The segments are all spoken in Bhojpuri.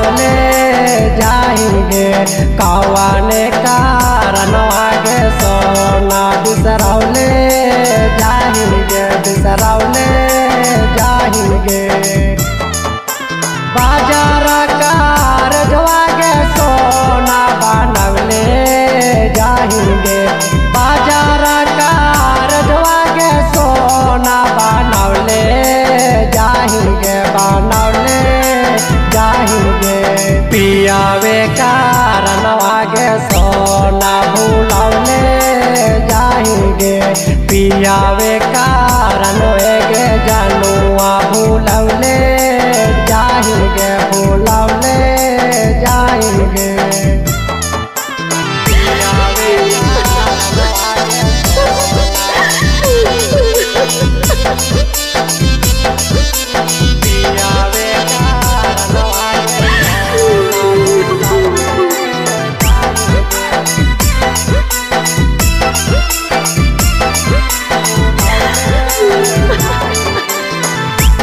भूलौले जाएंगे कौने कारण आगे सोना बिसरौले जाएंगे बिसरौले जाएंगे बाजार कार जवागे सोना बनवले जाएंगे बाजार कार जवागे सोना बनवले जाएंगे बनवले जाएंगे पियावे कारण आगे सोना भूलौले जाएंगे पियावे कारण एगे जनुआ भूलौले जाएंगे भूलौले जाएंगे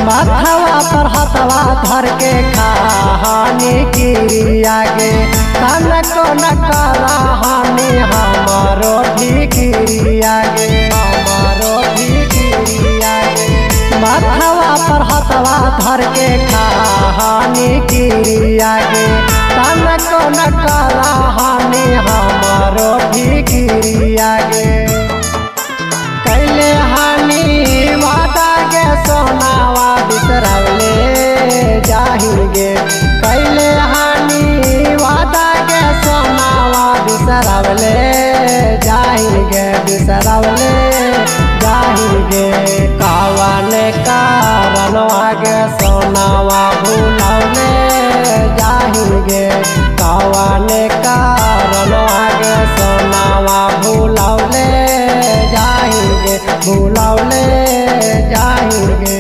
माथवा पर हथवा धर के कहानी की आगे तन को न कराहानी हमारो भी आगे हमारो भी आगे माथवा पर हथवा धर के कहानी की आगे तन को न कराहानी हमारो भी आगे कैले हानि वादा के सोनावा बिसरौले जाएंगे कैले हानि वादा के सोनावा बिसरौले जाएंगे बिसरौले जाएंगे कौने कारण आगे सोनावा भूलौले जाएंगे कौने कारण आगे सोनावा भूलौले जाएंगे भूलौले जाएंगे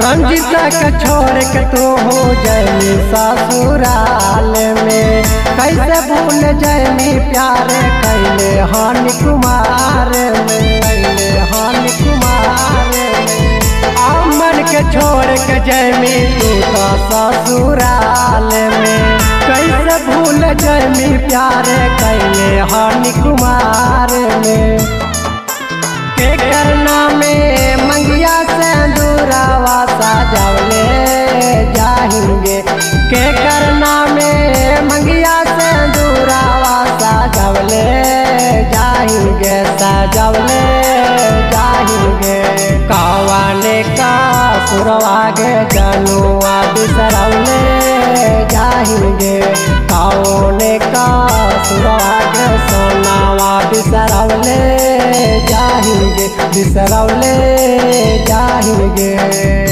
रंजिता के छोड़ के तू हो जैमी ससुराल में कैसे भूल जैमी प्यार कैले हानि कुमार में कैले हानि कुमार में अमन के छोड़ के जैमी तू तो ससुराल में कैसे भूल जैमी प्यार कैले हानि कुमार में के करना में मंगिया से दूरावा सजौले जाएंगे के करना में मंगिया से दूरावा सजौले जाएंगे सजौले जाएंगे कौने का सुरवागे जनुआ बिसरौले जाएंगे कौने का सुरवागे सोनावा बिसरौले जाएंगे बिसरौले जाएंगे।